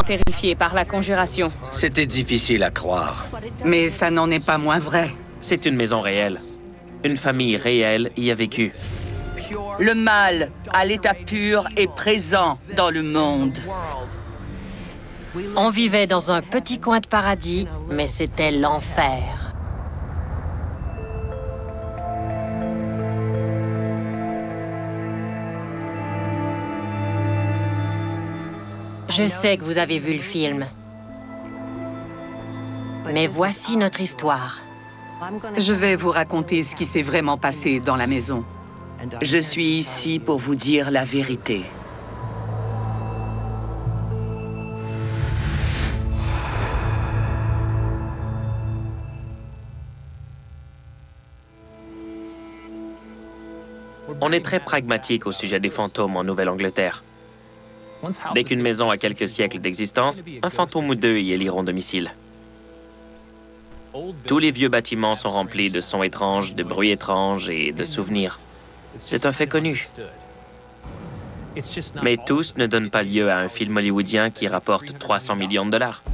terrifié par La Conjuration. C'était difficile à croire. Mais ça n'en est pas moins vrai. C'est une maison réelle. Une famille réelle y a vécu. Le mal, à l'état pur, est présent dans le monde. On vivait dans un petit coin de paradis, mais c'était l'enfer. Je sais que vous avez vu le film. Mais voici notre histoire. Je vais vous raconter ce qui s'est vraiment passé dans la maison. Je suis ici pour vous dire la vérité. On est très pragmatique au sujet des fantômes en Nouvelle-Angleterre. Dès qu'une maison a quelques siècles d'existence, un fantôme ou deux y éliront domicile. Tous les vieux bâtiments sont remplis de sons étranges, de bruits étranges et de souvenirs. C'est un fait connu. Mais tous ne donnent pas lieu à un film hollywoodien qui rapporte 300 millions de dollars.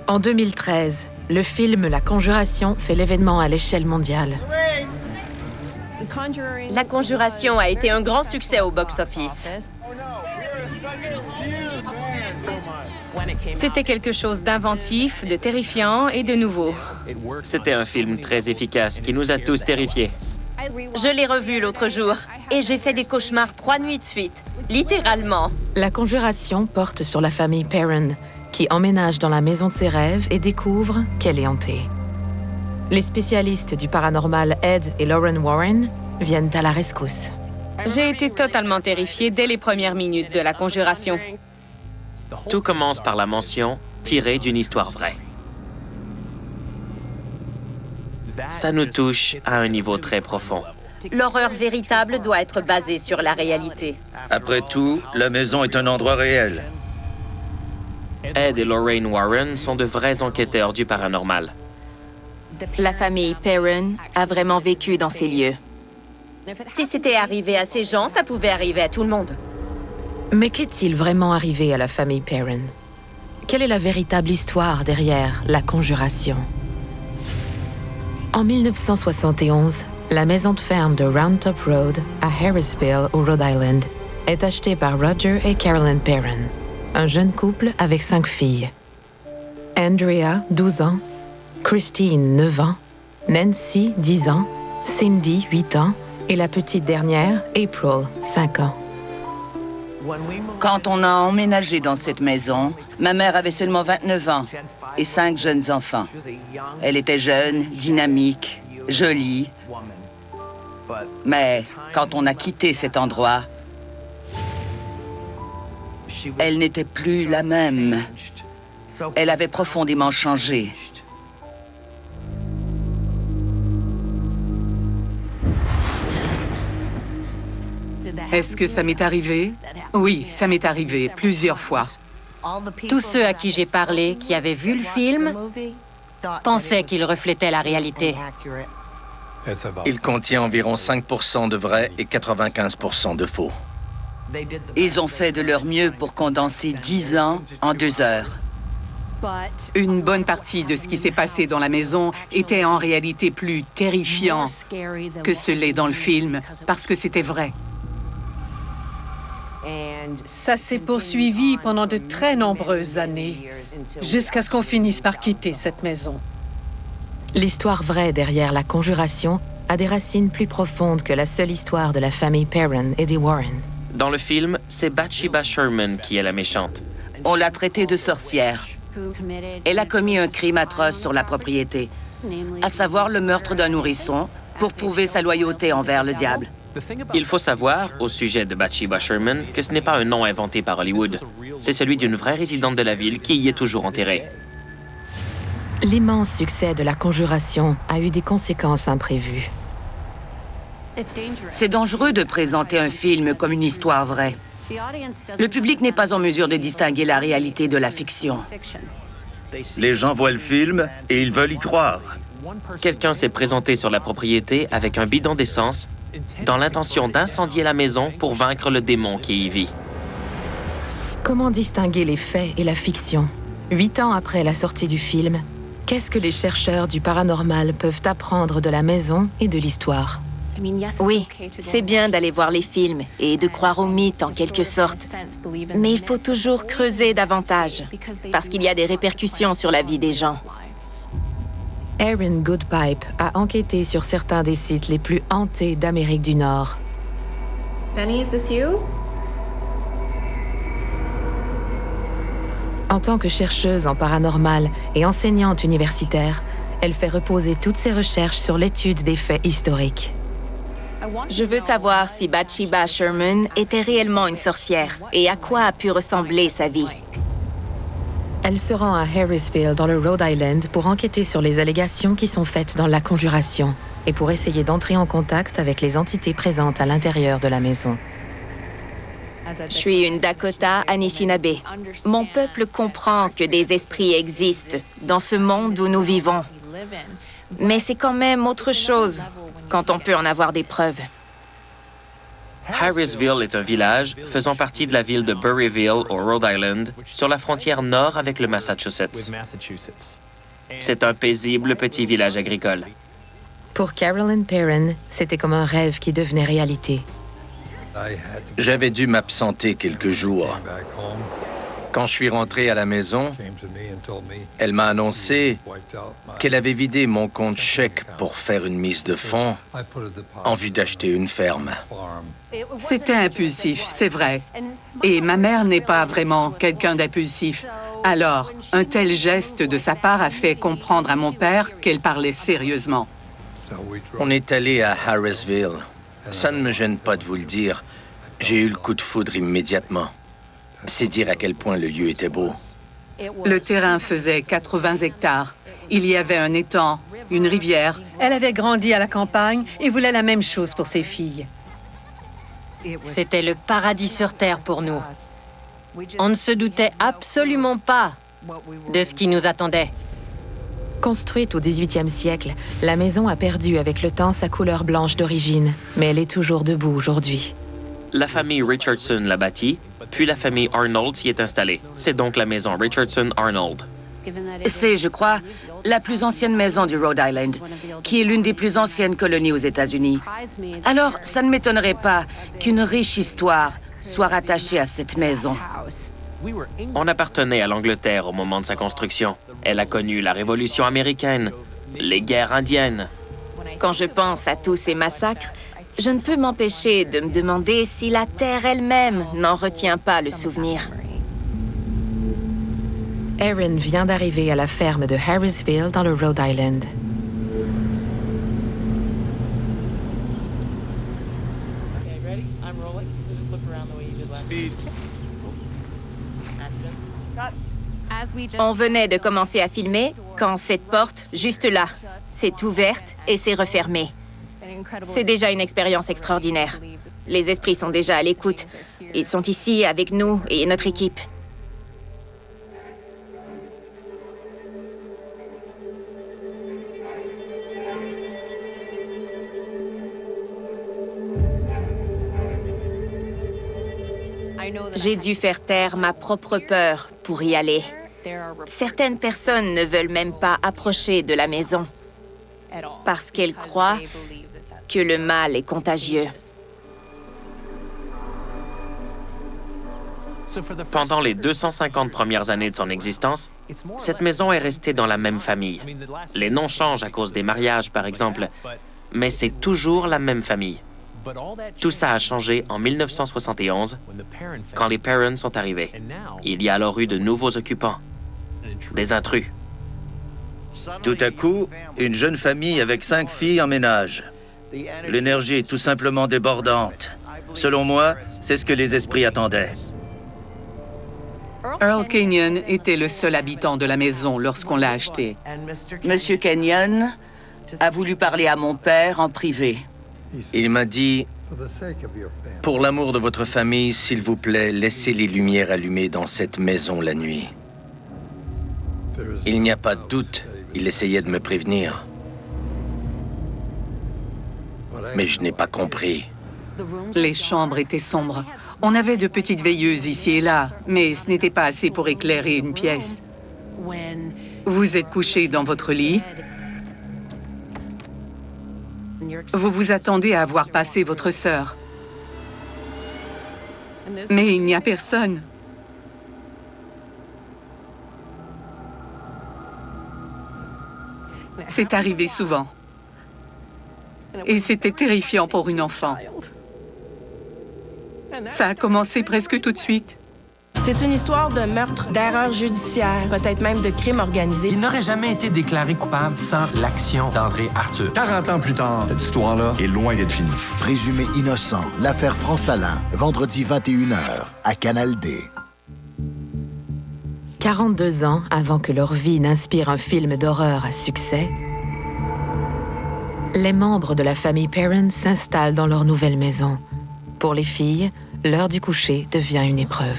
En 2013, le film La Conjuration fait l'événement à l'échelle mondiale. La Conjuration a été un grand succès au box-office. C'était quelque chose d'inventif, de terrifiant et de nouveau. C'était un film très efficace qui nous a tous terrifiés. Je l'ai revu l'autre jour et j'ai fait des cauchemars 3 nuits de suite, littéralement. La Conjuration porte sur la famille Perron, qui emménage dans la maison de ses rêves et découvre qu'elle est hantée. Les spécialistes du paranormal Ed et Lauren Warren viennent à la rescousse. J'ai été totalement terrifiée dès les premières minutes de La Conjuration. Tout commence par la mention tirée d'une histoire vraie. Ça nous touche à un niveau très profond. L'horreur véritable doit être basée sur la réalité. Après tout, la maison est un endroit réel. Ed et Lorraine Warren sont de vrais enquêteurs du paranormal. La famille Perron a vraiment vécu dans ces lieux. Si c'était arrivé à ces gens, ça pouvait arriver à tout le monde. Mais qu'est-il vraiment arrivé à la famille Perron? Quelle est la véritable histoire derrière La Conjuration? En 1971, la maison de ferme de Round Top Road, à Harrisville, au Rhode Island, est achetée par Roger et Carolyn Perron, un jeune couple avec 5 filles. Andrea, 12 ans, Christine, 9 ans, Nancy, 10 ans, Cindy, 8 ans, et la petite dernière, April, 5 ans. Quand on a emménagé dans cette maison, ma mère avait seulement 29 ans et 5 jeunes enfants. Elle était jeune, dynamique, jolie. Mais quand on a quitté cet endroit, elle n'était plus la même. Elle avait profondément changé. Est-ce que ça m'est arrivé? Oui, ça m'est arrivé plusieurs fois. Tous ceux à qui j'ai parlé, qui avaient vu le film, pensaient qu'il reflétait la réalité. Il contient environ 5% de vrai et 95% de faux. Ils ont fait de leur mieux pour condenser 10 ans en 2 heures. Une bonne partie de ce qui s'est passé dans la maison était en réalité plus terrifiant que ce l'est dans le film, parce que c'était vrai. Ça s'est poursuivi pendant de très nombreuses années, jusqu'à ce qu'on finisse par quitter cette maison. L'histoire vraie derrière La Conjuration a des racines plus profondes que la seule histoire de la famille Perron et des Warren. Dans le film, c'est Bathsheba Sherman qui est la méchante. On l'a traitée de sorcière. Elle a commis un crime atroce sur la propriété, à savoir le meurtre d'un nourrisson, pour prouver sa loyauté envers le diable. Il faut savoir, au sujet de Bathsheba Sherman, que ce n'est pas un nom inventé par Hollywood. C'est celui d'une vraie résidente de la ville qui y est toujours enterrée. L'immense succès de La Conjuration a eu des conséquences imprévues. C'est dangereux de présenter un film comme une histoire vraie. Le public n'est pas en mesure de distinguer la réalité de la fiction. Les gens voient le film et ils veulent y croire. Quelqu'un s'est présenté sur la propriété avec un bidon d'essence dans l'intention d'incendier la maison pour vaincre le démon qui y vit. Comment distinguer les faits et la fiction? 8 ans après la sortie du film, qu'est-ce que les chercheurs du paranormal peuvent apprendre de la maison et de l'histoire? Oui, c'est bien d'aller voir les films et de croire aux mythes en quelque sorte. Mais il faut toujours creuser davantage, parce qu'il y a des répercussions sur la vie des gens. Erin Goodpipe a enquêté sur certains des sites les plus hantés d'Amérique du Nord. Benny, is this you? En tant que chercheuse en paranormal et enseignante universitaire, elle fait reposer toutes ses recherches sur l'étude des faits historiques. Je veux savoir si Bathsheba Sherman était réellement une sorcière et à quoi a pu ressembler sa vie. Elle se rend à Harrisville, dans le Rhode Island, pour enquêter sur les allégations qui sont faites dans la conjuration et pour essayer d'entrer en contact avec les entités présentes à l'intérieur de la maison. Je suis une Dakota Anishinaabe. Mon peuple comprend que des esprits existent dans ce monde où nous vivons. Mais c'est quand même autre chose quand on peut en avoir des preuves. Harrisville est un village faisant partie de la ville de Burryville, au Rhode Island, sur la frontière nord avec le Massachusetts. C'est un paisible petit village agricole. Pour Carolyn Perrin, c'était comme un rêve qui devenait réalité. J'avais dû m'absenter quelques jours. Quand je suis rentré à la maison, elle m'a annoncé qu'elle avait vidé mon compte chèque pour faire une mise de fonds en vue d'acheter une ferme. C'était impulsif, c'est vrai. Et ma mère n'est pas vraiment quelqu'un d'impulsif. Alors, un tel geste de sa part a fait comprendre à mon père qu'elle parlait sérieusement. On est allé à Harrisville. Ça ne me gêne pas de vous le dire. J'ai eu le coup de foudre immédiatement. C'est dire à quel point le lieu était beau. Le terrain faisait 80 hectares. Il y avait un étang, une rivière. Elle avait grandi à la campagne et voulait la même chose pour ses filles. C'était le paradis sur Terre pour nous. On ne se doutait absolument pas de ce qui nous attendait. Construite au 18e siècle, la maison a perdu avec le temps sa couleur blanche d'origine, mais elle est toujours debout aujourd'hui. La famille Richardson l'a bâtie, puis la famille Arnold s'y est installée. C'est donc la maison Richardson-Arnold. C'est, je crois, la plus ancienne maison du Rhode Island, qui est l'une des plus anciennes colonies aux États-Unis. Alors, ça ne m'étonnerait pas qu'une riche histoire soit rattachée à cette maison. On appartenait à l'Angleterre au moment de sa construction. Elle a connu la Révolution américaine, les guerres indiennes. Quand je pense à tous ces massacres, je ne peux m'empêcher de me demander si la Terre elle-même n'en retient pas le souvenir. Erin vient d'arriver à la ferme de Harrisville, dans le Rhode Island. On venait de commencer à filmer quand cette porte, juste là, s'est ouverte et s'est refermée. C'est déjà une expérience extraordinaire. Les esprits sont déjà à l'écoute. Ils sont ici avec nous et notre équipe. J'ai dû faire taire ma propre peur pour y aller. Certaines personnes ne veulent même pas approcher de la maison parce qu'elles croient que le mal est contagieux. Pendant les 250 premières années de son existence, cette maison est restée dans la même famille. Les noms changent à cause des mariages, par exemple, mais c'est toujours la même famille. Tout ça a changé en 1971, quand les Perrin sont arrivés. Il y a alors eu de nouveaux occupants, des intrus. Tout à coup, une jeune famille avec 5 filles emménage. L'énergie est tout simplement débordante. Selon moi, c'est ce que les esprits attendaient. Earl Kenyon était le seul habitant de la maison lorsqu'on l'a acheté. Monsieur Kenyon a voulu parler à mon père en privé. Il m'a dit, « Pour l'amour de votre famille, s'il vous plaît, laissez les lumières allumées dans cette maison la nuit. » Il n'y a pas de doute, il essayait de me prévenir. Mais je n'ai pas compris. Les chambres étaient sombres. On avait de petites veilleuses ici et là, mais ce n'était pas assez pour éclairer une pièce. Vous êtes couché dans votre lit. Vous vous attendez à voir passer votre sœur. Mais il n'y a personne. C'est arrivé souvent. Et c'était terrifiant pour une enfant. Ça a commencé presque tout de suite. C'est une histoire de meurtre, d'erreur judiciaire, peut-être même de crime organisé. Il n'aurait jamais été déclaré coupable sans l'action d'André Arthur. 40 ans plus tard, cette histoire-là est loin d'être finie. Présumé innocent, l'affaire France-Alain, vendredi 21h, à Canal D. 42 ans avant que leur vie n'inspire un film d'horreur à succès, les membres de la famille Perron s'installent dans leur nouvelle maison. Pour les filles, l'heure du coucher devient une épreuve.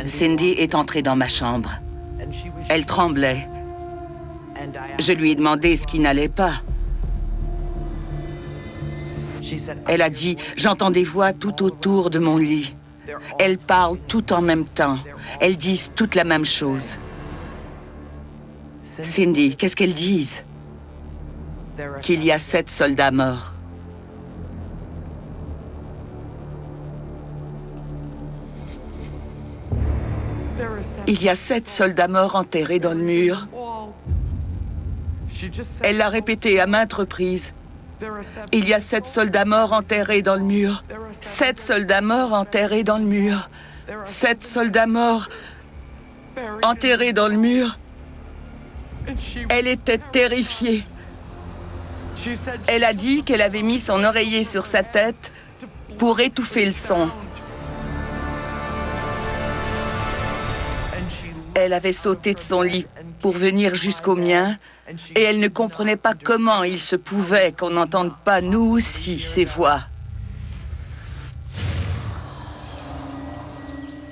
Cindy est entrée dans ma chambre. Elle tremblait. Je lui ai demandé ce qui n'allait pas. Elle a dit « J'entends des voix tout autour de mon lit. Elles parlent tout en même temps. Elles disent toutes la même chose. » Cindy, qu'est-ce qu'elles disent? Qu'il y a 7 soldats morts. Il y a 7 soldats morts enterrés dans le mur. Elle l'a répété à maintes reprises. Il y a 7 soldats morts enterrés dans le mur. 7 soldats morts enterrés dans le mur. 7 soldats morts enterrés dans le mur. Elle était terrifiée. Elle a dit qu'elle avait mis son oreiller sur sa tête pour étouffer le son. Elle avait sauté de son lit pour venir jusqu'au mien et elle ne comprenait pas comment il se pouvait qu'on n'entende pas, nous aussi, ses voix.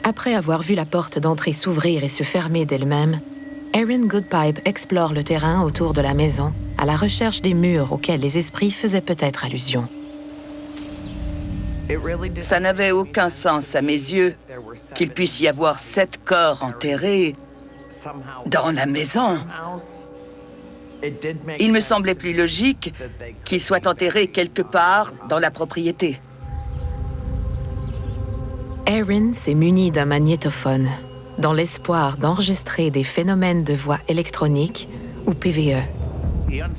Après avoir vu la porte d'entrée s'ouvrir et se fermer d'elle-même, Erin Goodpipe explore le terrain autour de la maison à la recherche des murs auxquels les esprits faisaient peut-être allusion. Ça n'avait aucun sens à mes yeux qu'il puisse y avoir 7 corps enterrés dans la maison. Il me semblait plus logique qu'ils soient enterrés quelque part dans la propriété. Erin s'est munie d'un magnétophone dans l'espoir d'enregistrer des phénomènes de voix électroniques ou PVE.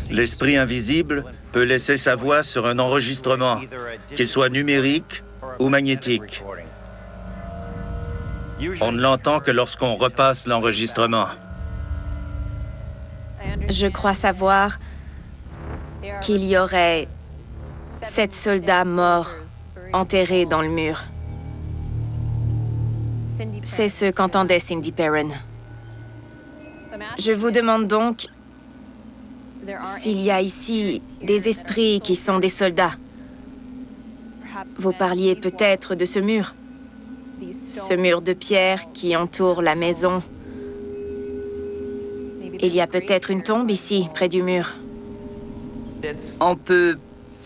L'esprit invisible peut laisser sa voix sur un enregistrement, qu'il soit numérique ou magnétique. On ne l'entend que lorsqu'on repasse l'enregistrement. Je crois savoir qu'il y aurait 7 soldats morts enterrés dans le mur. C'est ce qu'entendait Cindy Perron. Je vous demande donc s'il y a ici des esprits qui sont des soldats. Vous parliez peut-être de ce mur de pierre qui entoure la maison. Il y a peut-être une tombe ici, près du mur. On peut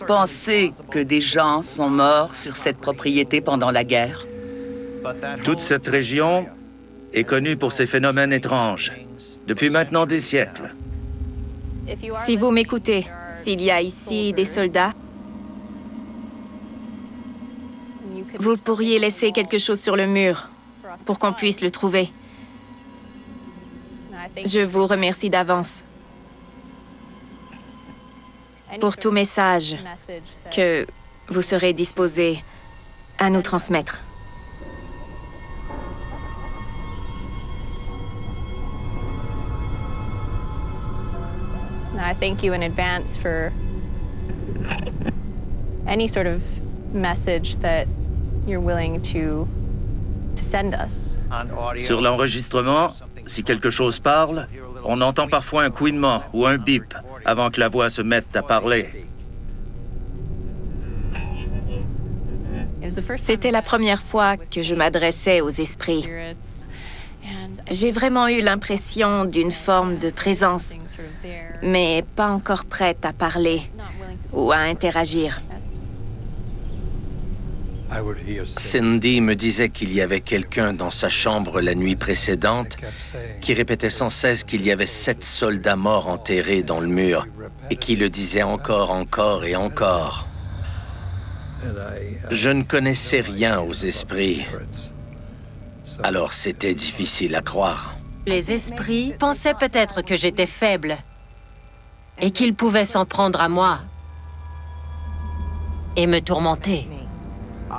penser que des gens sont morts sur cette propriété pendant la guerre. Toute cette région est connue pour ces phénomènes étranges, depuis maintenant des siècles. Si vous m'écoutez, s'il y a ici des soldats, vous pourriez laisser quelque chose sur le mur pour qu'on puisse le trouver. Je vous remercie d'avance pour tout message que vous serez disposé à nous transmettre. I thank you in advance for any sort of message that you're willing to send us. Sur l'enregistrement, si quelque chose parle, on entend parfois un couinement ou un bip avant que la voix se mette à parler. C'était la première fois que je m'adressais aux esprits. J'ai vraiment eu l'impression d'une forme de présence, mais pas encore prête à parler ou à interagir. Cindy me disait qu'il y avait quelqu'un dans sa chambre la nuit précédente qui répétait sans cesse qu'il y avait 7 soldats morts enterrés dans le mur et qui le disait encore et encore. Je ne connaissais rien aux esprits, alors c'était difficile à croire. Les esprits pensaient peut-être que j'étais faible et qu'ils pouvaient s'en prendre à moi et me tourmenter.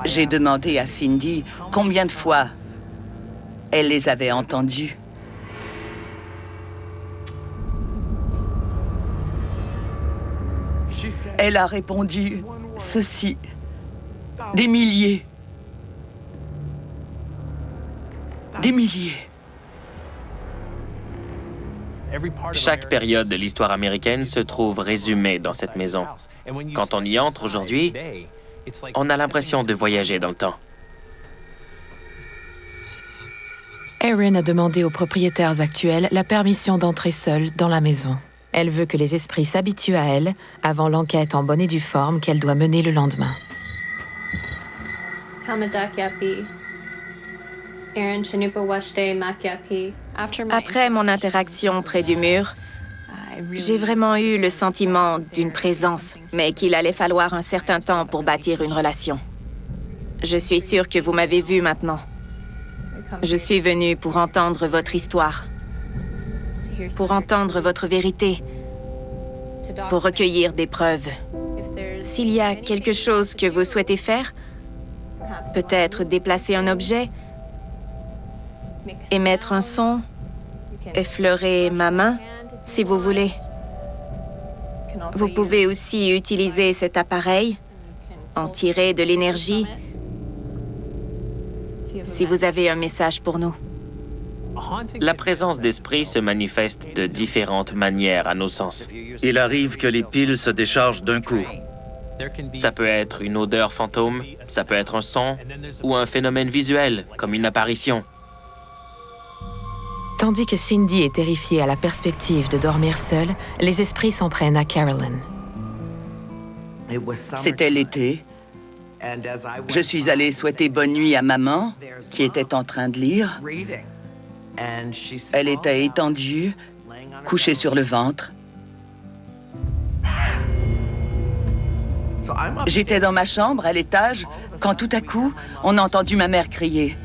J'ai demandé à Cindy combien de fois elle les avait entendus. Elle a répondu ceci. Des milliers. Des milliers. Chaque période de l'histoire américaine se trouve résumée dans cette maison. Quand on y entre aujourd'hui, on a l'impression de voyager dans le temps. Erin a demandé aux propriétaires actuels la permission d'entrer seule dans la maison. Elle veut que les esprits s'habituent à elle avant l'enquête en bonne et due forme qu'elle doit mener le lendemain. Après mon interaction près du mur, j'ai vraiment eu le sentiment d'une présence, mais qu'il allait falloir un certain temps pour bâtir une relation. Je suis sûre que vous m'avez vu maintenant. Je suis venue pour entendre votre histoire, pour entendre votre vérité, pour recueillir des preuves. S'il y a quelque chose que vous souhaitez faire, peut-être déplacer un objet, émettre un son, effleurer ma main, si vous voulez. Vous pouvez aussi utiliser cet appareil, en tirer de l'énergie, si vous avez un message pour nous. La présence d'esprit se manifeste de différentes manières à nos sens. Il arrive que les piles se déchargent d'un coup. Ça peut être une odeur fantôme, ça peut être un son ou un phénomène visuel, comme une apparition. Tandis que Cindy est terrifiée à la perspective de dormir seule, les esprits s'en prennent à Carolyn. C'était l'été. Je suis allée souhaiter bonne nuit à maman, qui était en train de lire. Elle était étendue, couchée sur le ventre. J'étais dans ma chambre, à l'étage, quand tout à coup, on a entendu ma mère crier.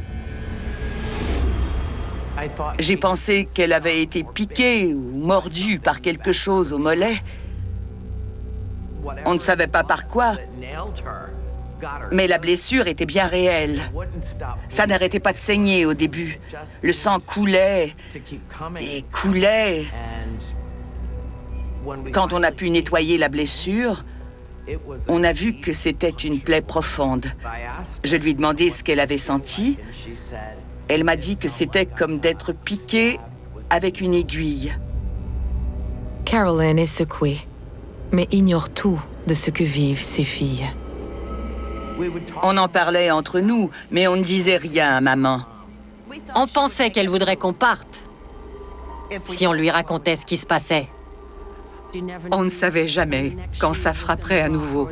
J'ai pensé qu'elle avait été piquée ou mordue par quelque chose au mollet. On ne savait pas par quoi, mais la blessure était bien réelle. Ça n'arrêtait pas de saigner au début. Le sang coulait et coulait. Quand on a pu nettoyer la blessure, on a vu que c'était une plaie profonde. Je lui ai demandé ce qu'elle avait senti. Elle m'a dit que c'était comme d'être piqué avec une aiguille. Carolyn est secouée, mais ignore tout de ce que vivent ses filles. On en parlait entre nous, mais on ne disait rien à maman. On pensait qu'elle voudrait qu'on parte, si on lui racontait ce qui se passait. On ne savait jamais quand ça frapperait à nouveau,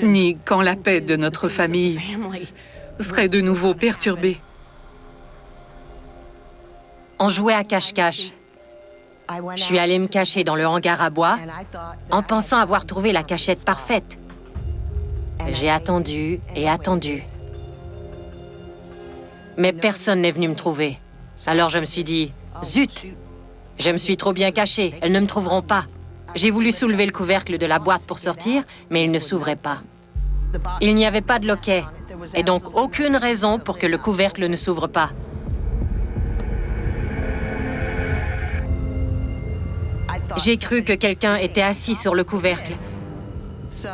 ni quand la paix de notre famille serait de nouveau perturbée. On jouait à cache-cache. Je suis allée me cacher dans le hangar à bois en pensant avoir trouvé la cachette parfaite. J'ai attendu et attendu. Mais personne n'est venu me trouver. Alors je me suis dit, zut, je me suis trop bien cachée, elles ne me trouveront pas. J'ai voulu soulever le couvercle de la boîte pour sortir, mais il ne s'ouvrait pas. Il n'y avait pas de loquet, et donc aucune raison pour que le couvercle ne s'ouvre pas. J'ai cru que quelqu'un était assis sur le couvercle.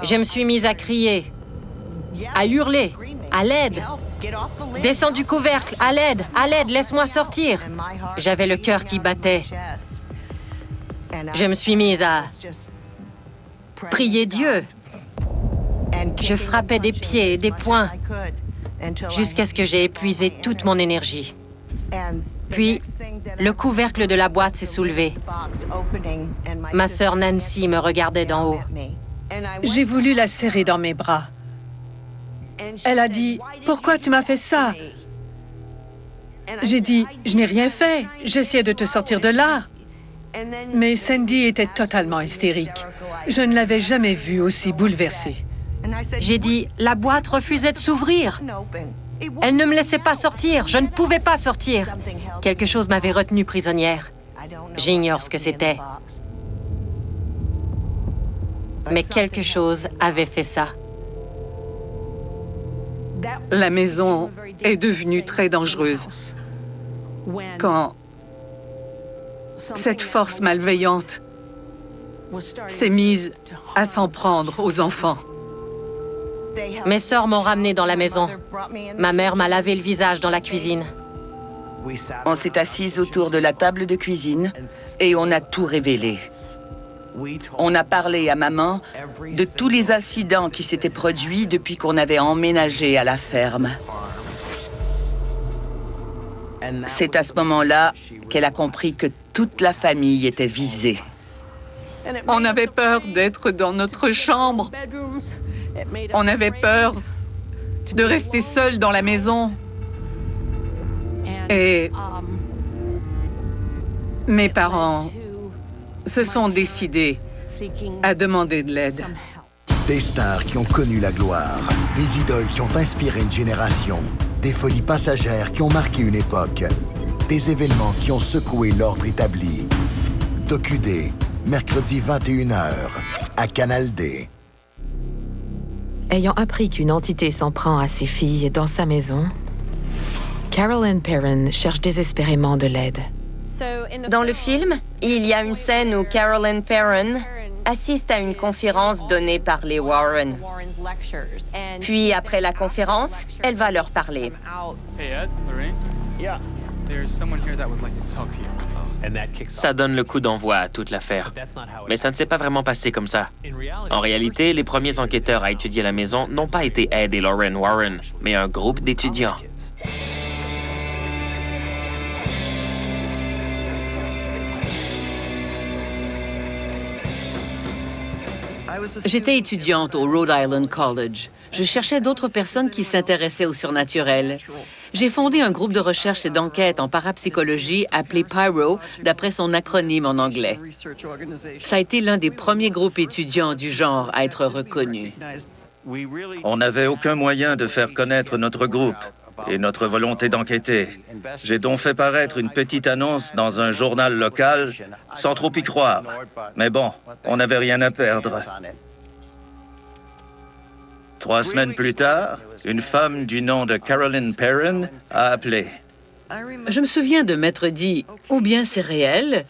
Je me suis mise à crier, à hurler, à l'aide. Descends du couvercle, à l'aide, laisse-moi sortir. J'avais le cœur qui battait. Je me suis mise à prier Dieu. Je frappais des pieds et des poings jusqu'à ce que j'ai épuisé toute mon énergie. Puis, le couvercle de la boîte s'est soulevé. Ma sœur Nancy me regardait d'en haut. J'ai voulu la serrer dans mes bras. Elle a dit, « Pourquoi tu m'as fait ça ?» J'ai dit, « Je n'ai rien fait. J'essayais de te sortir de là. » Mais Sandy était totalement hystérique. Je ne l'avais jamais vue aussi bouleversée. J'ai dit, la boîte refusait de s'ouvrir. Elle ne me laissait pas sortir. Je ne pouvais pas sortir. Quelque chose m'avait retenue prisonnière. J'ignore ce que c'était. Mais quelque chose avait fait ça. La maison est devenue très dangereuse quand cette force malveillante s'est mise à s'en prendre aux enfants. Mes sœurs m'ont ramenée dans la maison. Ma mère m'a lavé le visage dans la cuisine. On s'est assis autour de la table de cuisine et on a tout révélé. On a parlé à maman de tous les incidents qui s'étaient produits depuis qu'on avait emménagé à la ferme. C'est à ce moment-là qu'elle a compris que toute la famille était visée. On avait peur d'être dans notre chambre. On avait peur de rester seuls dans la maison. Et mes parents se sont décidés à demander de l'aide. Des stars qui ont connu la gloire, des idoles qui ont inspiré une génération, des folies passagères qui ont marqué une époque, des événements qui ont secoué l'ordre établi. DocuD, mercredi 21h, à Canal D. Ayant appris qu'une entité s'en prend à ses filles dans sa maison, Carolyn Perron cherche désespérément de l'aide. Dans le film, il y a une scène où Carolyn Perron assiste à une conférence donnée par les Warren. Puis, après la conférence, elle va leur parler. Ça donne le coup d'envoi à toute l'affaire. Mais ça ne s'est pas vraiment passé comme ça. En réalité, les premiers enquêteurs à étudier la maison n'ont pas été Ed et Lauren Warren, mais un groupe d'étudiants. J'étais étudiante au Rhode Island College. Je cherchais d'autres personnes qui s'intéressaient au surnaturel. J'ai fondé un groupe de recherche et d'enquête en parapsychologie appelé PYRO, d'après son acronyme en anglais. Ça a été l'un des premiers groupes étudiants du genre à être reconnu. On n'avait aucun moyen de faire connaître notre groupe et notre volonté d'enquêter. J'ai donc fait paraître une petite annonce dans un journal local sans trop y croire. Mais bon, on n'avait rien à perdre. 3 semaines plus tard, une femme du nom de Carolyn Perron a appelé. Je me souviens de m'être dit, ou bien c'est réel,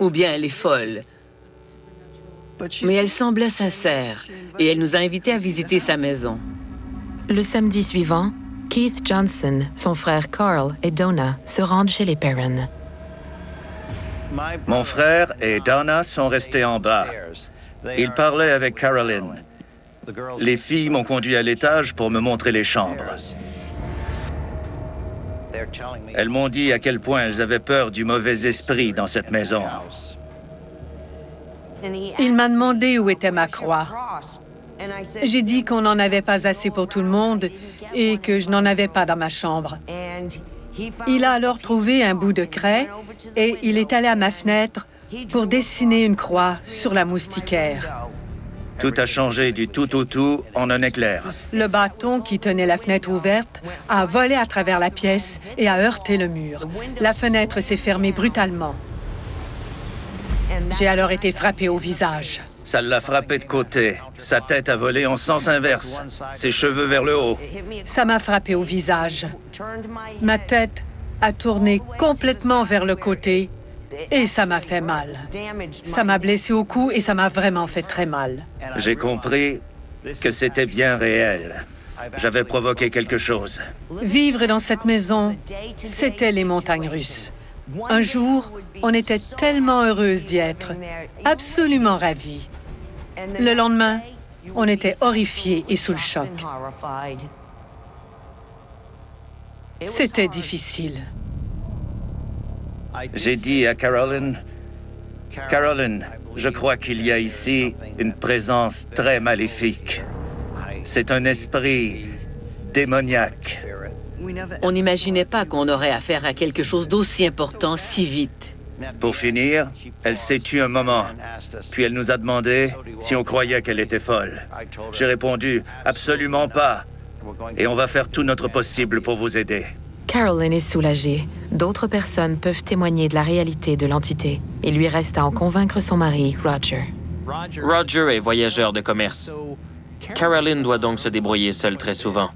ou bien elle est folle. Mais elle semblait sincère, et elle nous a invités à visiter sa maison. Le samedi suivant, Keith Johnson, son frère Carl et Donna se rendent chez les Perron. Mon frère et Donna sont restés en bas. Ils parlaient avec Carolyn. Les filles m'ont conduit à l'étage pour me montrer les chambres. Elles m'ont dit à quel point elles avaient peur du mauvais esprit dans cette maison. Il m'a demandé où était ma croix. J'ai dit qu'on n'en avait pas assez pour tout le monde et que je n'en avais pas dans ma chambre. Il a alors trouvé un bout de craie et il est allé à ma fenêtre pour dessiner une croix sur la moustiquaire. Tout a changé du tout au tout en un éclair. Le bâton qui tenait la fenêtre ouverte a volé à travers la pièce et a heurté le mur. La fenêtre s'est fermée brutalement. J'ai alors été frappée au visage. Ça l'a frappé de côté. Sa tête a volé en sens inverse. Ses cheveux vers le haut. Ça m'a frappé au visage. Ma tête a tourné complètement vers le côté et ça m'a fait mal. Ça m'a blessé au cou et ça m'a vraiment fait très mal. J'ai compris que c'était bien réel. J'avais provoqué quelque chose. Vivre dans cette maison, c'était les montagnes russes. Un jour, on était tellement heureuses d'y être, absolument ravis. Le lendemain, on était horrifiés et sous le choc. C'était difficile. J'ai dit à Carolyn, « Carolyn, je crois qu'il y a ici une présence très maléfique. C'est un esprit démoniaque. On n'imaginait pas qu'on aurait affaire à quelque chose d'aussi important si vite. Pour finir, elle s'est tue un moment. Puis elle nous a demandé si on croyait qu'elle était folle. J'ai répondu « Absolument pas. Et on va faire tout notre possible pour vous aider. » Carolyn est soulagée. D'autres personnes peuvent témoigner de la réalité de l'entité. Il lui reste à en convaincre son mari, Roger. Roger est voyageur de commerce. Carolyn doit donc se débrouiller seule très souvent.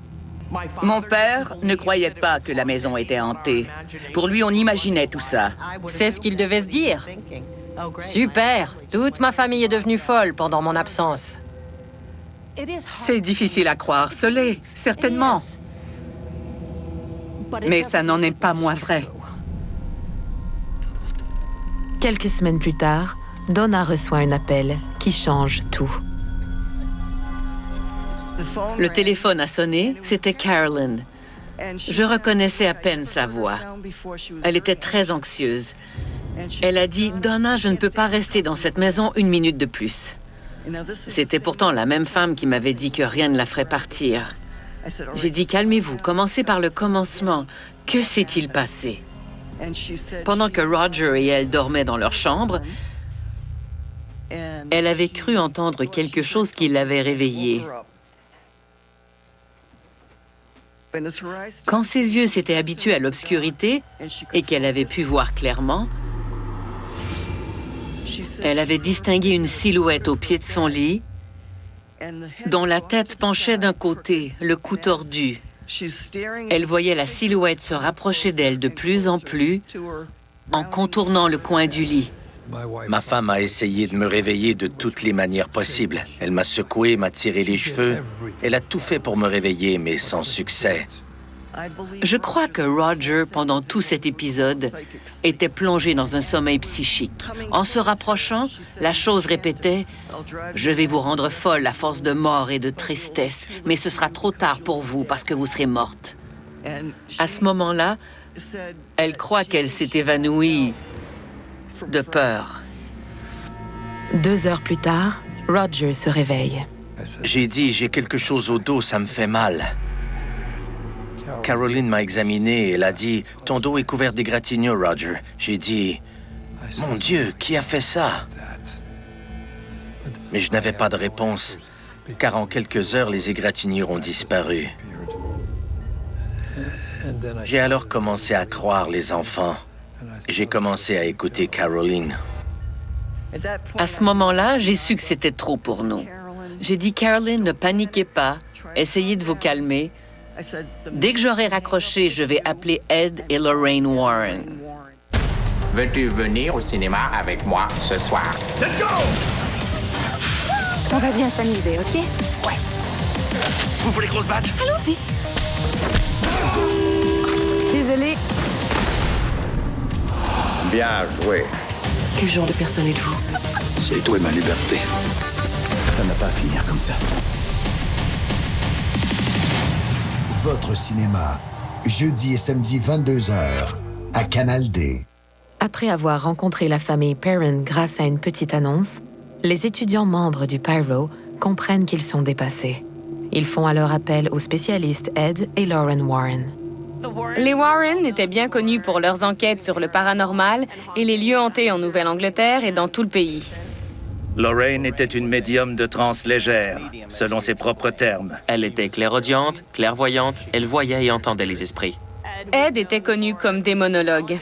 Mon père ne croyait pas que la maison était hantée. Pour lui, on imaginait tout ça. C'est ce qu'il devait se dire. Super! Toute ma famille est devenue folle pendant mon absence. C'est difficile à croire, ce l'est, certainement. Mais ça n'en est pas moins vrai. Quelques semaines plus tard, Donna reçoit un appel qui change tout. Le téléphone a sonné, c'était Carolyn. Je reconnaissais à peine sa voix. Elle était très anxieuse. Elle a dit « Donna, je ne peux pas rester dans cette maison une minute de plus. » C'était pourtant la même femme qui m'avait dit que rien ne la ferait partir. J'ai dit « Calmez-vous, commencez par le commencement. Que s'est-il passé? » Pendant que Roger et elle dormaient dans leur chambre, elle avait cru entendre quelque chose qui l'avait réveillée. Quand ses yeux s'étaient habitués à l'obscurité et qu'elle avait pu voir clairement, elle avait distingué une silhouette au pied de son lit, dont la tête penchait d'un côté, le cou tordu. Elle voyait la silhouette se rapprocher d'elle de plus en plus en contournant le coin du lit. Ma femme a essayé de me réveiller de toutes les manières possibles. Elle m'a secoué, m'a tiré les cheveux. Elle a tout fait pour me réveiller, mais sans succès. Je crois que Roger, pendant tout cet épisode, était plongé dans un sommeil psychique. En se rapprochant, la chose répétait « Je vais vous rendre folle à force de mort et de tristesse, mais ce sera trop tard pour vous parce que vous serez morte. » À ce moment-là, elle croit qu'elle s'est évanouie de peur. 2 heures plus tard, Roger se réveille. J'ai dit, j'ai quelque chose au dos, ça me fait mal. Caroline m'a examiné et elle a dit, ton dos est couvert d'égratignures, Roger. J'ai dit, mon Dieu, qui a fait ça? Mais je n'avais pas de réponse, car en quelques heures, les égratignures ont disparu. J'ai alors commencé à croire les enfants. J'ai commencé à écouter Caroline. À ce moment-là, j'ai su que c'était trop pour nous. J'ai dit, Caroline, ne paniquez pas, essayez de vous calmer. Dès que j'aurai raccroché, je vais appeler Ed et Lorraine Warren. Veux-tu venir au cinéma avec moi ce soir? Let's go! On va bien s'amuser, OK? Ouais. Vous voulez qu'on se batte? Allons-y. Désolée. Bien joué. Quel genre de personne êtes-vous? C'est toi et ma liberté. Ça n'a pas à finir comme ça. Votre cinéma, jeudi et samedi 22h, à Canal D. Après avoir rencontré la famille Perron grâce à une petite annonce, les étudiants membres du Pyro comprennent qu'ils sont dépassés. Ils font alors appel aux spécialistes Ed et Lauren Warren. Les Warren étaient bien connus pour leurs enquêtes sur le paranormal et les lieux hantés en Nouvelle-Angleterre et dans tout le pays. Lorraine était une médium de transe légère, selon ses propres termes. Elle était clairaudiente, clairvoyante, elle voyait et entendait les esprits. Ed était connu comme démonologue.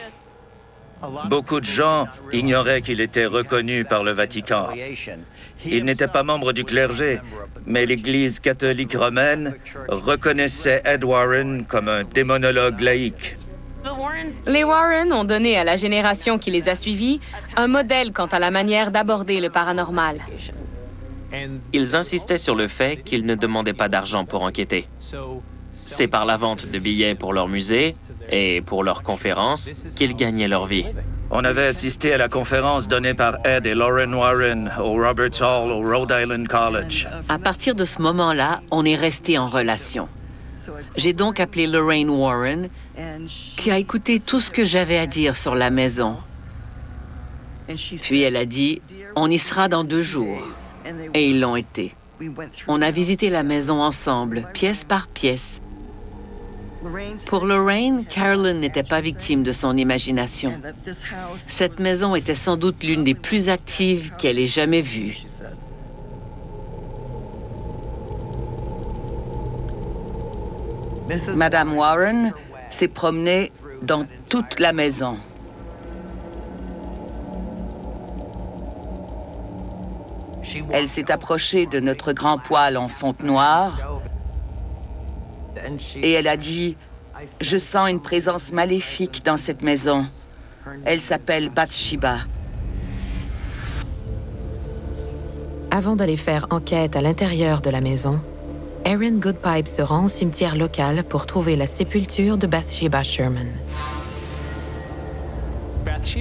Beaucoup de gens ignoraient qu'il était reconnu par le Vatican. Il n'était pas membre du clergé, mais l'Église catholique romaine reconnaissait Ed Warren comme un démonologue laïque. Les Warren ont donné à la génération qui les a suivis un modèle quant à la manière d'aborder le paranormal. Ils insistaient sur le fait qu'ils ne demandaient pas d'argent pour enquêter. C'est par la vente de billets pour leur musée et pour leurs conférences qu'ils gagnaient leur vie. On avait assisté à la conférence donnée par Ed et Lauren Warren au Roberts Hall au Rhode Island College. À partir de ce moment-là, on est resté en relation. J'ai donc appelé Lorraine Warren, qui a écouté tout ce que j'avais à dire sur la maison. Puis elle a dit, on y sera dans 2 jours. Et ils l'ont été. On a visité la maison ensemble, pièce par pièce. Pour Lorraine, Carolyn n'était pas victime de son imagination. Cette maison était sans doute l'une des plus actives qu'elle ait jamais vues. Madame Warren s'est promenée dans toute la maison. Elle s'est approchée de notre grand poêle en fonte noire et elle a dit « Je sens une présence maléfique dans cette maison. Elle s'appelle Bathsheba. » Avant d'aller faire enquête à l'intérieur de la maison, Erin Goodpipe se rend au cimetière local pour trouver la sépulture de Bathsheba Sherman.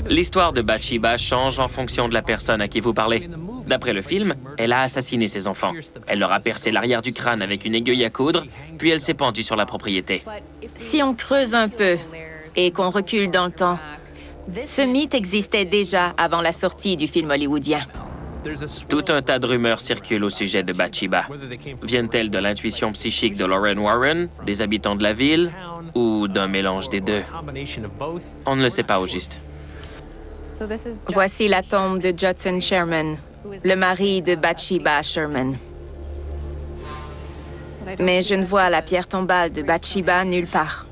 L'histoire de Bathsheba change en fonction de la personne à qui vous parlez. D'après le film, elle a assassiné ses enfants. Elle leur a percé l'arrière du crâne avec une aiguille à coudre, puis elle s'est pendue sur la propriété. Si on creuse un peu et qu'on recule dans le temps, ce mythe existait déjà avant la sortie du film hollywoodien. Tout un tas de rumeurs circulent au sujet de Bathsheba. Viennent-elles de l'intuition psychique de Lorraine Warren, des habitants de la ville, ou d'un mélange des deux? On ne le sait pas au juste. Voici la tombe de Judson Sherman, le mari de Bathsheba Sherman. Mais je ne vois la pierre tombale de Bathsheba nulle part.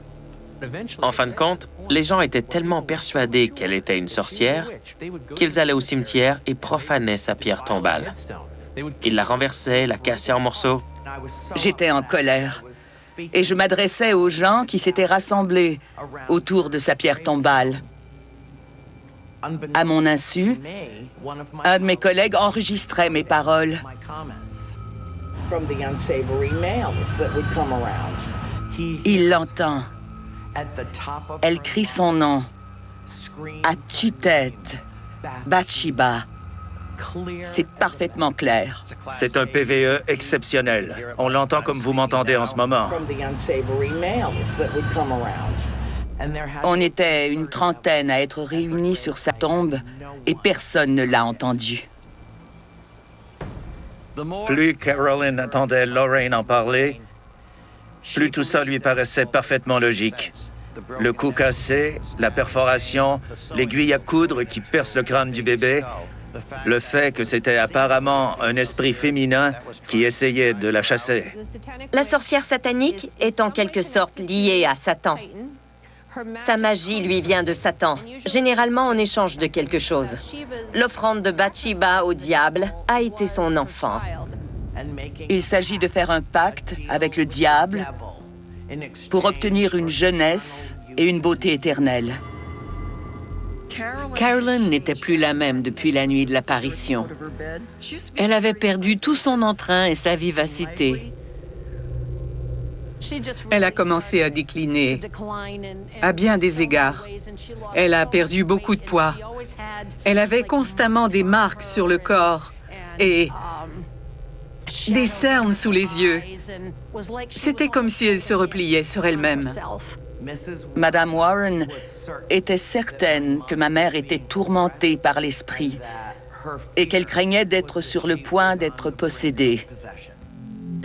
En fin de compte, les gens étaient tellement persuadés qu'elle était une sorcière qu'ils allaient au cimetière et profanaient sa pierre tombale. Ils la renversaient, la cassaient en morceaux. J'étais en colère et je m'adressais aux gens qui s'étaient rassemblés autour de sa pierre tombale. À mon insu, un de mes collègues enregistrait mes paroles. Il l'entend. Elle crie son nom. À tue-tête. Bathsheba. C'est parfaitement clair. C'est un PVE exceptionnel. On l'entend comme vous m'entendez en ce moment. On était une trentaine à être réunis sur sa tombe et personne ne l'a entendu. Plus Carolyn entendait Lorraine en parler, plus tout ça lui paraissait parfaitement logique. Le cou cassé, la perforation, l'aiguille à coudre qui perce le crâne du bébé, le fait que c'était apparemment un esprit féminin qui essayait de la chasser. La sorcière satanique est en quelque sorte liée à Satan. Sa magie lui vient de Satan, généralement en échange de quelque chose. L'offrande de Bathsheba au diable a été son enfant. Il s'agit de faire un pacte avec le diable pour obtenir une jeunesse et une beauté éternelle. Carolyn n'était plus la même depuis la nuit de l'apparition. Elle avait perdu tout son entrain et sa vivacité. Elle a commencé à décliner à bien des égards. Elle a perdu beaucoup de poids. Elle avait constamment des marques sur le corps et des cernes sous les yeux. C'était comme si elle se repliait sur elle-même. Madame Warren était certaine que ma mère était tourmentée par l'esprit et qu'elle craignait d'être sur le point d'être possédée.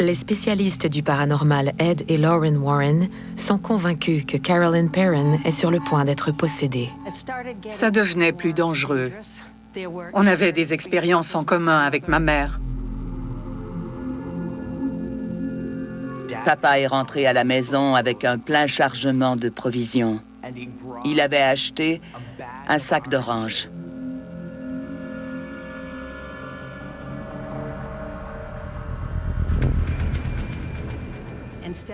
Les spécialistes du paranormal Ed et Lauren Warren sont convaincus que Carolyn Perron est sur le point d'être possédée. Ça devenait plus dangereux. On avait des expériences en commun avec ma mère. Papa est rentré à la maison avec un plein chargement de provisions. Il avait acheté un sac d'oranges.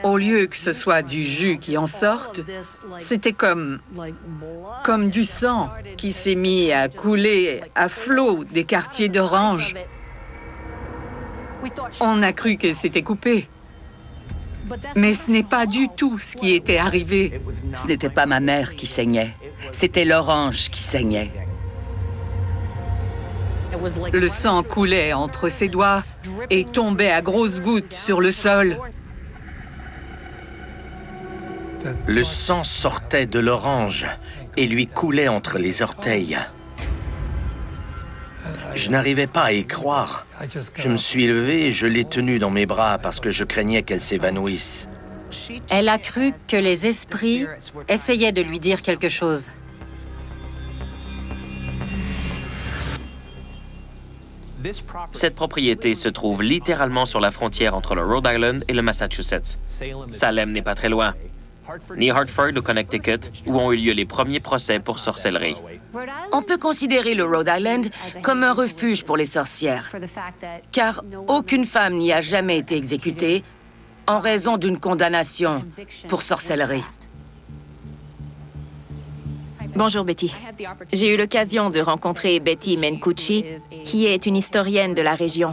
Au lieu que ce soit du jus qui en sorte, c'était comme du sang qui s'est mis à couler à flot des quartiers d'oranges. On a cru qu'elle s'était coupée. Mais ce n'est pas du tout ce qui était arrivé. Ce n'était pas ma mère qui saignait, c'était l'orange qui saignait. Le sang coulait entre ses doigts et tombait à grosses gouttes sur le sol. Le sang sortait de l'orange et lui coulait entre les orteils. Je n'arrivais pas à y croire. Je me suis levé et je l'ai tenue dans mes bras parce que je craignais qu'elle s'évanouisse. Elle a cru que les esprits essayaient de lui dire quelque chose. Cette propriété se trouve littéralement sur la frontière entre le Rhode Island et le Massachusetts. Salem n'est pas très loin, ni Hartford ou Connecticut, où ont eu lieu les premiers procès pour sorcellerie. On peut considérer le Rhode Island comme un refuge pour les sorcières, car aucune femme n'y a jamais été exécutée en raison d'une condamnation pour sorcellerie. Bonjour Betty. J'ai eu l'occasion de rencontrer Betty Mencucci, qui est une historienne de la région.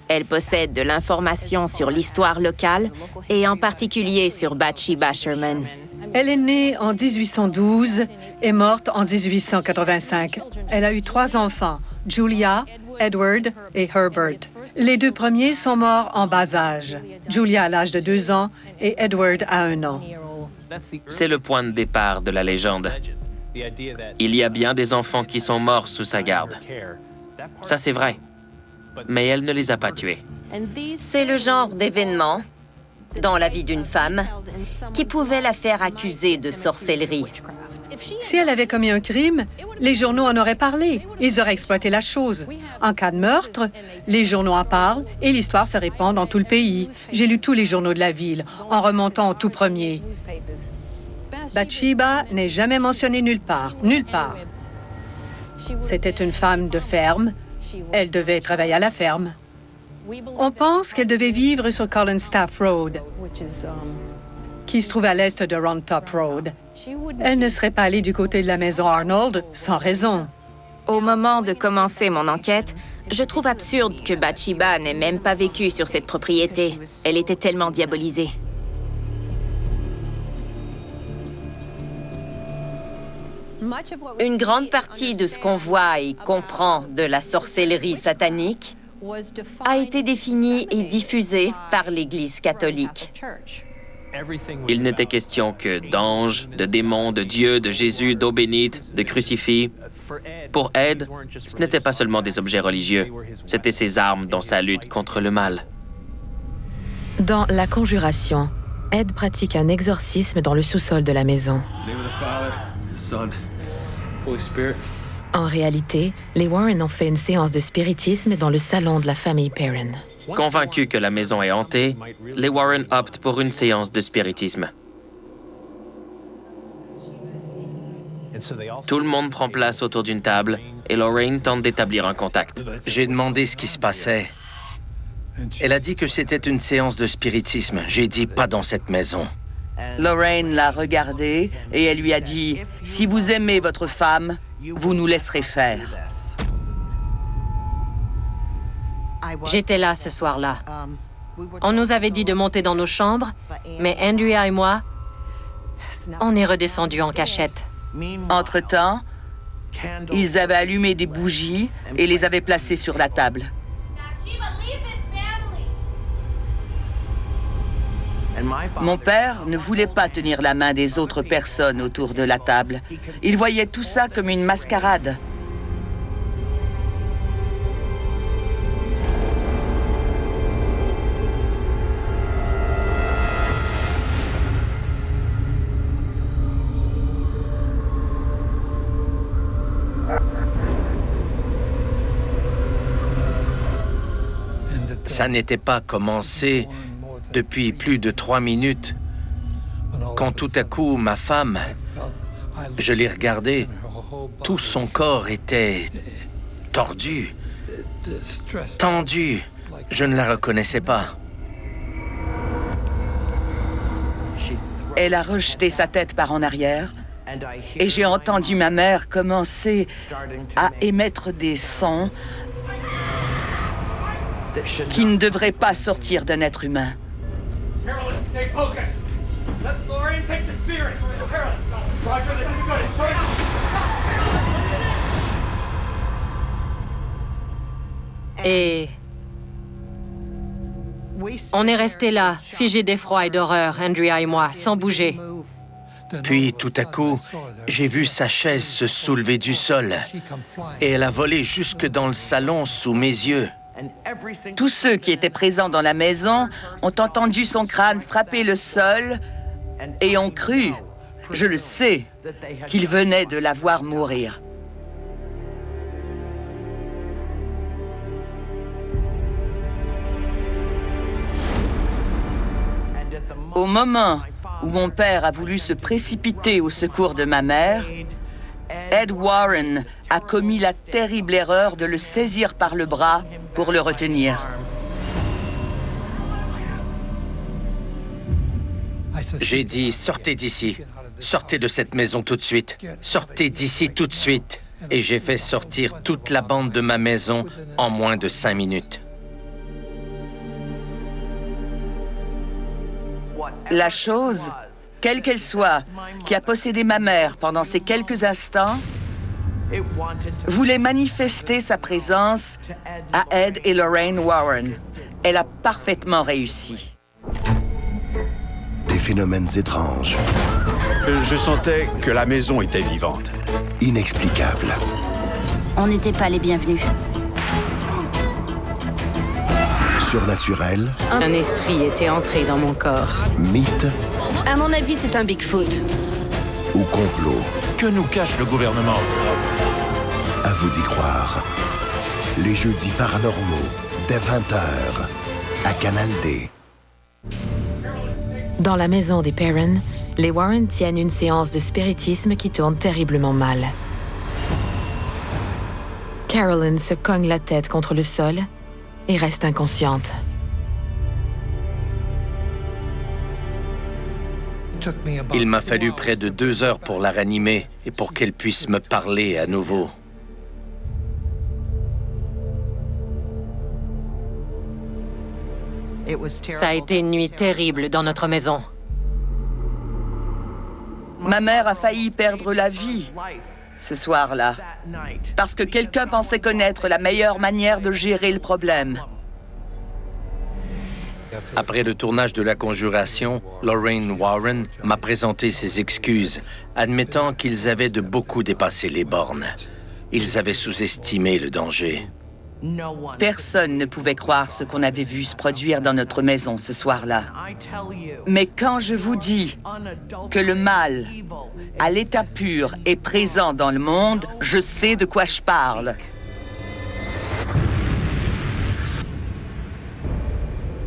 Elle possède de l'information sur l'histoire locale et en particulier sur Bathsheba Sherman. Elle est née en 1812 et morte en 1885. Elle a eu 3 enfants, Julia, Edward et Herbert. Les 2 premiers sont morts en bas âge. Julia à l'âge de 2 ans et Edward à 1 an. C'est le point de départ de la légende. Il y a bien des enfants qui sont morts sous sa garde. Ça, c'est vrai. Mais elle ne les a pas tués. C'est le genre d'événement dans la vie d'une femme qui pouvait la faire accuser de sorcellerie. Si elle avait commis un crime, les journaux en auraient parlé. Ils auraient exploité la chose. En cas de meurtre, les journaux en parlent et l'histoire se répand dans tout le pays. J'ai lu tous les journaux de la ville, en remontant au tout premier. Bathsheba n'est jamais mentionnée nulle part. Nulle part. C'était une femme de ferme. Elle devait travailler à la ferme. On pense qu'elle devait vivre sur Collinstaff Road, qui se trouve à l'est de Round Top Road. Elle ne serait pas allée du côté de la maison Arnold sans raison. Au moment de commencer mon enquête, je trouve absurde que Bathsheba n'ait même pas vécu sur cette propriété. Elle était tellement diabolisée. Une grande partie de ce qu'on voit et comprend de la sorcellerie satanique a été définie et diffusée par l'Église catholique. Il n'était question que d'anges, de démons, de Dieu, de Jésus, d'eau bénite, de crucifix. Pour Ed, ce n'était pas seulement des objets religieux, c'était ses armes dans sa lutte contre le mal. Dans La Conjuration, Ed pratique un exorcisme dans le sous-sol de la maison. En réalité, les Warren ont fait une séance de spiritisme dans le salon de la famille Perron. Convaincus que la maison est hantée, les Warren optent pour une séance de spiritisme. Tout le monde prend place autour d'une table et Lorraine tente d'établir un contact. J'ai demandé ce qui se passait. Elle a dit que c'était une séance de spiritisme. J'ai dit pas dans cette maison. Lorraine l'a regardé et elle lui a dit « Si vous aimez votre femme, vous nous laisserez faire. » J'étais là ce soir-là. On nous avait dit de monter dans nos chambres, mais Andrea et moi, on est redescendus en cachette. Entre-temps, ils avaient allumé des bougies et les avaient placées sur la table. Mon père ne voulait pas tenir la main des autres personnes autour de la table. Il voyait tout ça comme une mascarade. Ça n'était pas commencé depuis plus de 3 minutes, quand tout à coup, ma femme, je l'ai regardée, tout son corps était tordu, tendu. Je ne la reconnaissais pas. Elle a rejeté sa tête par en arrière et j'ai entendu ma mère commencer à émettre des sons qui ne devraient pas sortir d'un être humain. Et on est restés là, figés d'effroi et d'horreur, Andrea et moi, sans bouger. Puis, tout à coup, j'ai vu sa chaise se soulever du sol et elle a volé jusque dans le salon sous mes yeux. Tous ceux qui étaient présents dans la maison ont entendu son crâne frapper le sol et ont cru, je le sais, qu'il venait de la voir mourir. Au moment où mon père a voulu se précipiter au secours de ma mère, Ed Warren a commis la terrible erreur de le saisir par le bras pour le retenir. J'ai dit, sortez d'ici. Sortez de cette maison tout de suite. Sortez d'ici tout de suite. Et j'ai fait sortir toute la bande de ma maison en moins de 5 minutes. La chose, quelle qu'elle soit, qui a possédé ma mère pendant ces quelques instants, voulait manifester sa présence à Ed et Lorraine Warren. Elle a parfaitement réussi. Des phénomènes étranges. Je sentais que la maison était vivante. Inexplicables. On n'était pas les bienvenus. Surnaturel. Un esprit était entré dans mon corps. Mythe. À mon avis, c'est un Bigfoot. Ou complot. Que nous cache le gouvernement? À vous d'y croire. Les jeudis paranormaux, dès 20h, à Canal D. Dans la maison des Perron, les Warren tiennent une séance de spiritisme qui tourne terriblement mal. Carolyn se cogne la tête contre le sol et reste inconsciente. Il m'a fallu près de 2 heures pour la ranimer et pour qu'elle puisse me parler à nouveau. Ça a été une nuit terrible dans notre maison. Ma mère a failli perdre la vie ce soir-là, parce que quelqu'un pensait connaître la meilleure manière de gérer le problème. Après le tournage de La Conjuration, Lorraine Warren m'a présenté ses excuses, admettant qu'ils avaient de beaucoup dépassé les bornes. Ils avaient sous-estimé le danger. Personne ne pouvait croire ce qu'on avait vu se produire dans notre maison ce soir-là. Mais quand je vous dis que le mal, à l'état pur, est présent dans le monde, je sais de quoi je parle.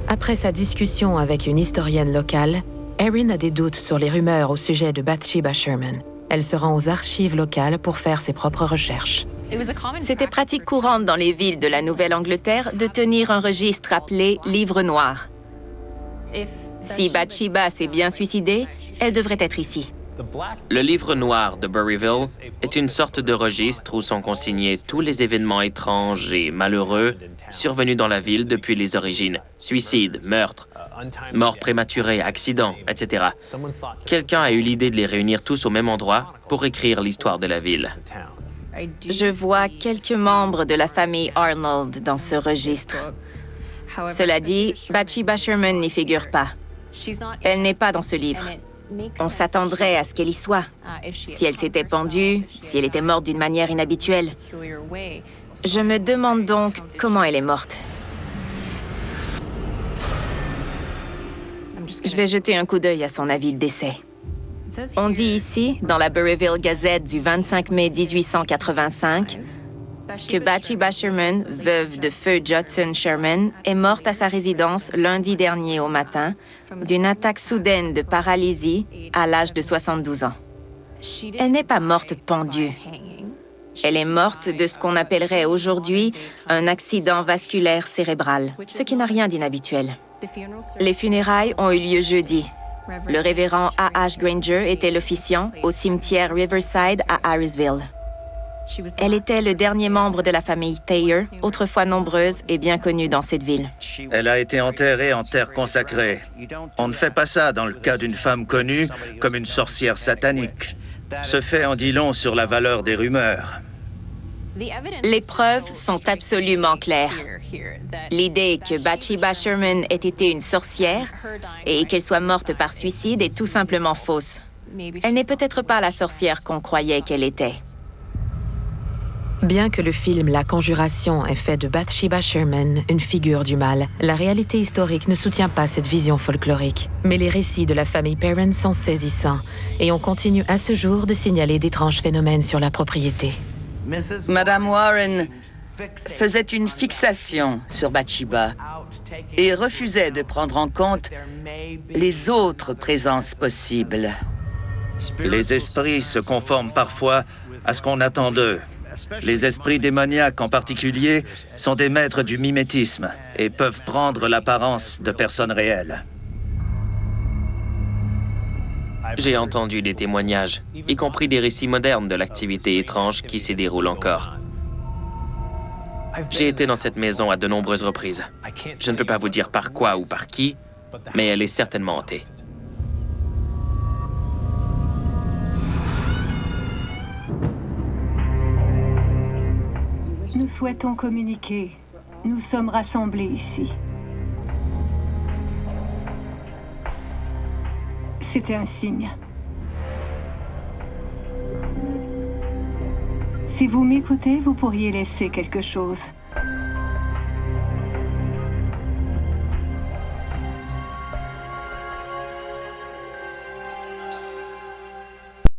Après sa discussion avec une historienne locale, Erin a des doutes sur les rumeurs au sujet de Bathsheba Sherman. Elle se rend aux archives locales pour faire ses propres recherches. C'était pratique courante dans les villes de la Nouvelle-Angleterre de tenir un registre appelé « Livre noir ». Si Bathsheba s'est bien suicidée, elle devrait être ici. Le livre noir de Burryville est une sorte de registre où sont consignés tous les événements étranges et malheureux survenus dans la ville depuis les origines. Suicides, meurtres, morts prématurées, accidents, etc. Quelqu'un a eu l'idée de les réunir tous au même endroit pour écrire l'histoire de la ville. Je vois quelques membres de la famille Arnold dans ce registre. Cela dit, Bathsheba Sherman n'y figure pas. Elle n'est pas dans ce livre. On s'attendrait à ce qu'elle y soit. Si elle s'était pendue, si elle était morte d'une manière inhabituelle. Je me demande donc comment elle est morte. Je vais jeter un coup d'œil à son avis de décès. On dit ici, dans la Burryville Gazette du 25 mai 1885, que Bathsheba Sherman, veuve de feu Judson Sherman, est morte à sa résidence lundi dernier au matin d'une attaque soudaine de paralysie à l'âge de 72 ans. Elle n'est pas morte pendue. Elle est morte de ce qu'on appellerait aujourd'hui un accident vasculaire cérébral, ce qui n'a rien d'inhabituel. Les funérailles ont eu lieu jeudi. Le révérend A.H. Granger était l'officiant au cimetière Riverside à Harrisville. Elle était le dernier membre de la famille Thayer, autrefois nombreuse et bien connue dans cette ville. Elle a été enterrée en terre consacrée. On ne fait pas ça dans le cas d'une femme connue comme une sorcière satanique. Ce fait en dit long sur la valeur des rumeurs. Les preuves sont absolument claires. L'idée que Bathsheba Sherman ait été une sorcière et qu'elle soit morte par suicide est tout simplement fausse. Elle n'est peut-être pas la sorcière qu'on croyait qu'elle était. Bien que le film La Conjuration ait fait de Bathsheba Sherman une figure du mal, la réalité historique ne soutient pas cette vision folklorique. Mais les récits de la famille Perron sont saisissants et on continue à ce jour de signaler d'étranges phénomènes sur la propriété. Madame Warren faisait une fixation sur Bathsheba et refusait de prendre en compte les autres présences possibles. Les esprits se conforment parfois à ce qu'on attend d'eux. Les esprits démoniaques en particulier sont des maîtres du mimétisme et peuvent prendre l'apparence de personnes réelles. J'ai entendu des témoignages, y compris des récits modernes de l'activité étrange qui s'y déroule encore. J'ai été dans cette maison à de nombreuses reprises. Je ne peux pas vous dire par quoi ou par qui, mais elle est certainement hantée. Nous souhaitons communiquer. Nous sommes rassemblés ici. C'était un signe. Si vous m'écoutez, vous pourriez laisser quelque chose.